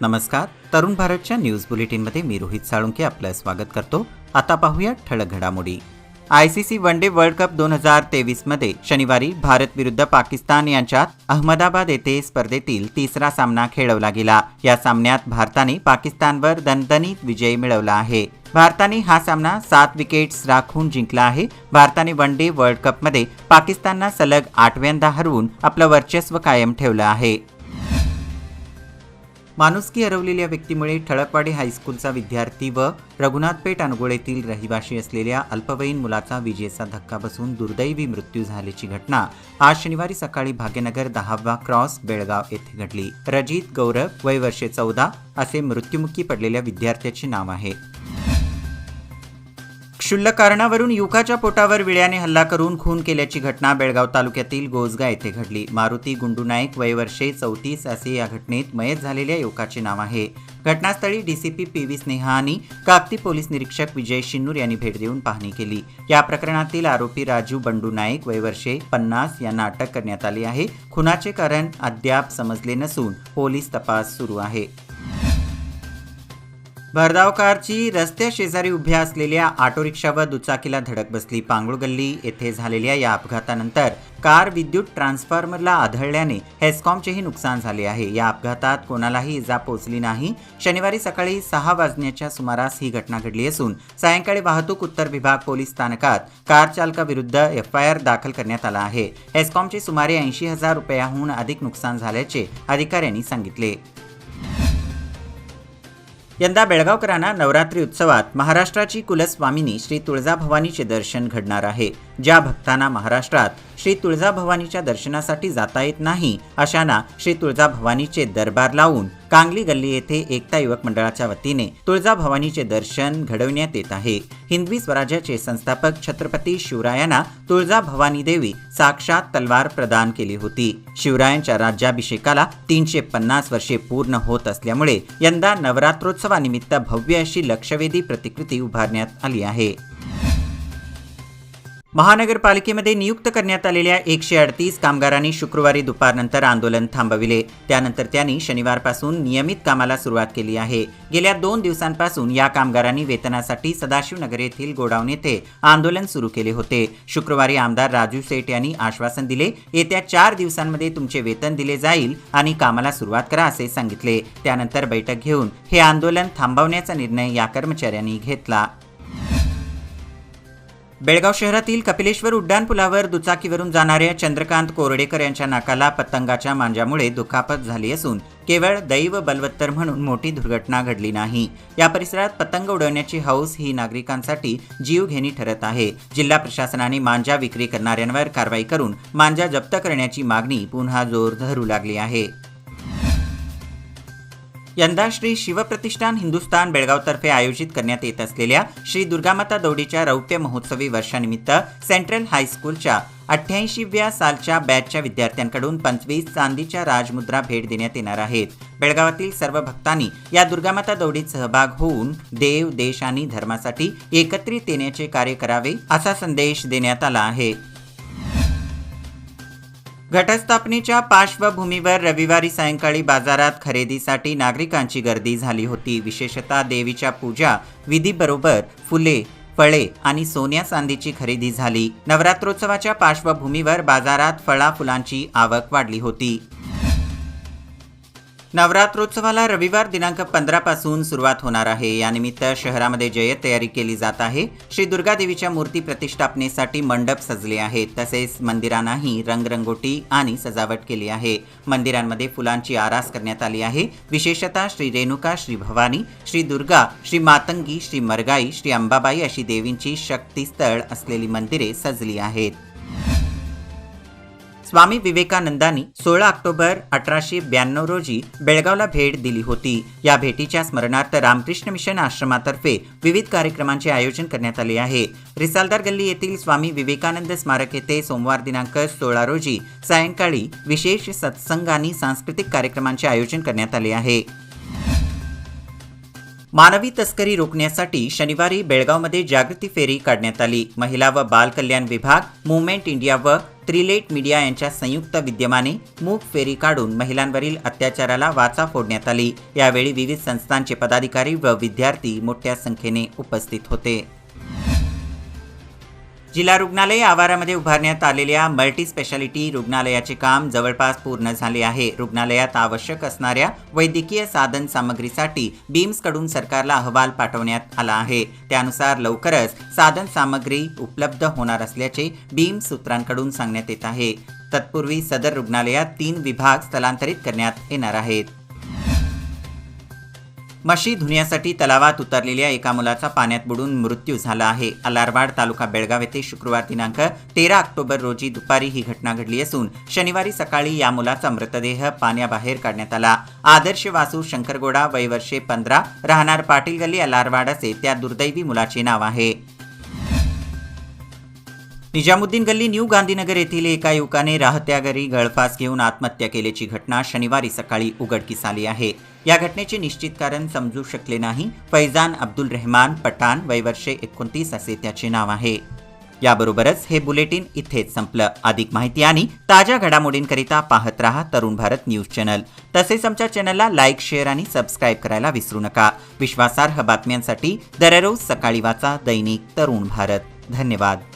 नमस्कार. तरुण भारतच्या न्यूज बुलेटिनमध्ये मी रोहित साळुंके आपलं स्वागत करतो. आता पाहूया ठळक घडामोडी. ICC one day world cup 2023 मध्ये शनिवारी भारत विरुद्ध पाकिस्तान यांच्यात अहमदाबाद येथे स्पर्धेतील तिसरा सामना खेळवला गेला. या सामन्यात भारताने पाकिस्तानवर दणदणीत विजय मिळवला आहे. भारताने हा सामना 7 विकेट्स राखून जिंकला आहे. भारताने वन डे वर्ल्ड कपमध्ये पाकिस्तानला सलग 8व्यांदा हरवून आपलं वर्चस्व कायम ठेवलं आहे. माणुसकी हरवलेल्या व्यक्तीमुळे ठळकवाडी हायस्कूलचा विद्यार्थी व रघुनाथपेठ अनगोळ रहिवाशी असलेल्या अल्पवयीन मुलाचा विजेचा धक्का बसून दुर्दैवी मृत्यू झाल्याची घटना आज शनिवारी सकाळी भाग्यनगर 10वा क्रॉस बेळगाव येथे घडली. रजित गौरव वय वर्षे 14 असे मृत्युमुखी पडलेल्या विद्यार्थ्याचे नाव आहे. क्षुल्लक कारणावरून युवकाच्या पोटावर विळ्याने हल्ला करून खून केल्याची घटना बेळगाव तालुक्यातील गोसगा येथे घडली. मारुती गुंडू नाईक वय वर्षे 34 असे या घटनेत मयत झालेल्या युवकाचे नाव आहे. घटनास्थळी डीसीपी पी.व्ही. स्नेहा आणि काकती पोलीस निरीक्षक विजय शिन्नूर यांनी भेट देऊन पाहणी केली. या प्रकरणातील आरोपी राजू बंडू नाईक वय वर्षे 50 यांना अटक करण्यात आली आहे. खुनाचे कारण अद्याप समजले नसून पोलीस तपास सुरू आहे. भरधाव कारची रस्त्या शेजारी उभ्या असलेल्या ऑटो रिक्षा व दुचाकीला धडक बसली. पांगुळ गल्ली येथे झालेल्या या अपघातानंतर कार विद्युत ट्रान्सफॉर्मरला आदळल्याने हेस्कॉमचेही नुकसान झाले आहे. या अपघातात कोणालाही इजा पोहोचली नाही. शनिवारी सकाळी 6 वाजण्याच्या सुमारास ही घटना घडली असून सायंकाळी वाहतूक उत्तर विभाग पोलीस स्थानकात कार चालकाविरुद्ध FIR दाखल करण्यात आला आहे. हेस्कॉमचे सुमारे 80,000 रुपयाहून अधिक नुकसान झाल्याचे अधिकाऱ्यांनी सांगितले. यंदा बेळगावकरांना नवरात्री उत्सवात महाराष्ट्राची कुलस्वामिनी श्री तुळजाभवानीचे दर्शन घडणार आहे. ज्या भक्तांना महाराष्ट्रात श्री तुळजाभवानीच्या दर्शनासाठी जाता येत नाही अशांना श्री तुळजाभवानीचे दरबार लावून कांगली गल्ली येथे एकता युवक मंडळाच्या वतीने तुळजाभवानीचे दर्शन घडविण्यात येत आहे. हिंदवी स्वराज्याचे संस्थापक छत्रपती शिवरायांना तुळजाभवानी देवी साक्षात तलवार प्रदान केली होती. शिवरायांच्या राज्याभिषेकाला 350 वर्षे पूर्ण होत असल्यामुळे यंदा नवरात्रोत्सवानिमित्त भव्य अशी लक्षवेधी प्रतिकृती उभारण्यात आली आहे. महानगरपालिकेमध्ये नियुक्त करण्यात आलेल्या 138 कामगारांनी शुक्रवारी दुपारनंतर आंदोलन थांबविले. त्यानंतर त्यांनी शनिवारपासून नियमित कामाला सुरुवात केली आहे. गेल्या 2 दिवसांपासून या कामगारांनी वेतनासाठी सदाशिवनगर येथील गोडाऊन येथे आंदोलन सुरू केले होते. शुक्रवारी आमदार राजू सेठ यांनी आश्वासन दिले, येत्या 4 दिवसांमध्ये तुमचे वेतन दिले जाईल आणि कामाला सुरुवात करा असे सांगितले. त्यानंतर बैठक घेऊन हे आंदोलन थांबवण्याचा निर्णय या कर्मचाऱ्यांनी घेतला. बेळगाव शहरातील कपिलेश्वर उड्डाणपुलावर दुचाकीवरून जाणाऱ्या चंद्रकांत कोरडेकर यांच्या नाकाला पतंगाच्या मांज्यामुळे दुखापत झाली असून केवळ दैव बलवत्तर म्हणून मोठी दुर्घटना घडली नाही. या परिसरात पतंग उडवण्याची हौस ही नागरिकांसाठी जीवघेणी ठरत आहे. जिल्हा प्रशासनाने मांजा विक्री करणाऱ्यांवर कारवाई करून मांजा जप्त करण्याची मागणी पुन्हा जोर धरू लागली आहे. यंदा श्री शिवप्रतिष्ठान हिंदुस्थान बेळगावतर्फे आयोजित करण्यात येत असलेल्या श्री दुर्गामाता दौडीच्या रौप्य महोत्सवी वर्षानिमित्त सेंट्रल हायस्कूलच्या 88व्या सालच्या बॅचच्या विद्यार्थ्यांकडून 25 चांदीच्या राजमुद्रा भेट देण्यात येणार आहेत. बेळगावातील सर्व भक्तांनी या दुर्गामाता दौडीत सहभाग होऊन देव, देश आणि धर्मासाठी एकत्रित येण्याचे कार्य करावे असा संदेश देण्यात आला आहे. घटस्थापनेच्या पार्श्वभूमीवर रविवारी सायंकाळी बाजारात खरेदीसाठी नागरिकांची गर्दी झाली होती. विशेषतः देवीच्या पूजा विधीबरोबर फुले, फळे आणि सोन्या चांदीची खरेदी झाली. नवरात्रोत्सवाच्या पार्श्वभूमीवर बाजारात फुलांची आवक वाढली होती. नवरात्रोत्सवाला रविवार दिनांक 15 पासून सुरुवात होणार आहे. यानिमित्त शहरामध्ये जय्यत तयारी केली जात आहे. श्री दुर्गा देवीच्या मूर्ती प्रतिष्ठापनेसाठी मंडप सजले आहेत. तसेच मंदिरांनाही रंगरंगोटी आणि सजावट केली आहे. मंदिरांमध्ये फुलांची आरास करण्यात आली आहे. विशेषतः श्री रेणुका, श्री भवानी, श्री दुर्गा, श्री मातंगी, श्री मरगाई, श्री अंबाबाई अशी देवींची शक्तीस्थळ असलेली मंदिरे सजली आहेत. स्वामी विवेकानंदांनी 16 ऑक्टोबर 1892 रोजी बेळगावला भेट दिली होती. या भेटीच्या स्मरणार्थ रामकृष्ण मिशन आश्रमातर्फे विविध कार्यक्रमांचे आयोजन करण्यात आले आहे. रिसालदार गल्ली येथील स्वामी विवेकानंद स्मारक येथे सोमवार दिनांक 16 रोजी सायंकाळी विशेष सत्संग आणि सांस्कृतिक कार्यक्रमांचे आयोजन करण्यात आले आहे. मानवी तस्करी रोखण्यासाठी शनिवारी बेळगावमध्ये जागृती फेरी काढण्यात आली. महिला व बाल कल्याण विभाग, मुव्हमेंट इंडिया व त्रिलेट मीडिया यांच्या संयुक्त विद्यमाने मूक फेरी काढून महिलांवरील अत्याचाराला वाचा फोडण्यात आली। यावेळी विविध संस्थांचे पदाधिकारी व विद्यार्थी मोठ्या संख्येने उपस्थित होते। जिल्हा रुग्णालय आवारामध्ये उभारण्यात आलेल्या मल्टी स्पेशालिटी रुग्णालयाचे काम जवळपास पूर्ण झाले आहे। रुग्णालयात आवश्यक असणाऱ्या वैद्यकीय साधन सामग्रीसाठी बीम्सकडून सरकारला अहवाल पाठवण्यात आला आहे। त्यानुसार लवकरच साधन सामग्री उपलब्ध होणार असल्याचे बीम्स सूत्रांकडून सांगण्यात येत आहे। तत्पूर्वी सदर रुग्णालयात 3 विभाग स्थलांतरित करण्यात येणार आहेत। म्हशी धुण्यासाठी तलावात उतरलेल्या एका मुलाचा पाण्यात बुडून मृत्यू झाला आहे। अलारवाड तालुका बेळगाव येथे शुक्रवार दिनांक 13 ऑक्टोबर रोजी दुपारी ही घटना घडली असून शनिवारी सकाळी या मुलाचा मृतदेह पाण्याबाहेर काढण्यात आला। आदर्श वासू शंकरगोडा वय वर्षे 15 राहणार पाटील गल्ली अलारवाड असे त्या दुर्दैवी मुलाचे नाव आहे। निजामुद्दीन गल्ली न्यू गांधीनगर येथील एका युवकाने राहत्या घरी गळफास घेऊन आत्महत्या केल्याची घटना शनिवारी सकाळी उघडकीस आली आहे। या घटनेचे निश्चित कारण समजू शकले नाही। फैजान अब्दुल रहमान पठाण वय वर्षे 29 असे त्याचे नाव आहे। याबरोबरच हे बुलेटिन इथेच संपलं। अधिक माहिती आणि ताज्या घडामोडींकरिता पाहत रहा तरुण भारत न्यूज चॅनल। तसेच आमच्या चॅनलला लाईक, शेअर आणि सबस्क्राईब करायला विसरू नका। विश्वासार्ह बातम्यांसाठी दररोज सकाळी वाचा दैनिक तरुण भारत। धन्यवाद।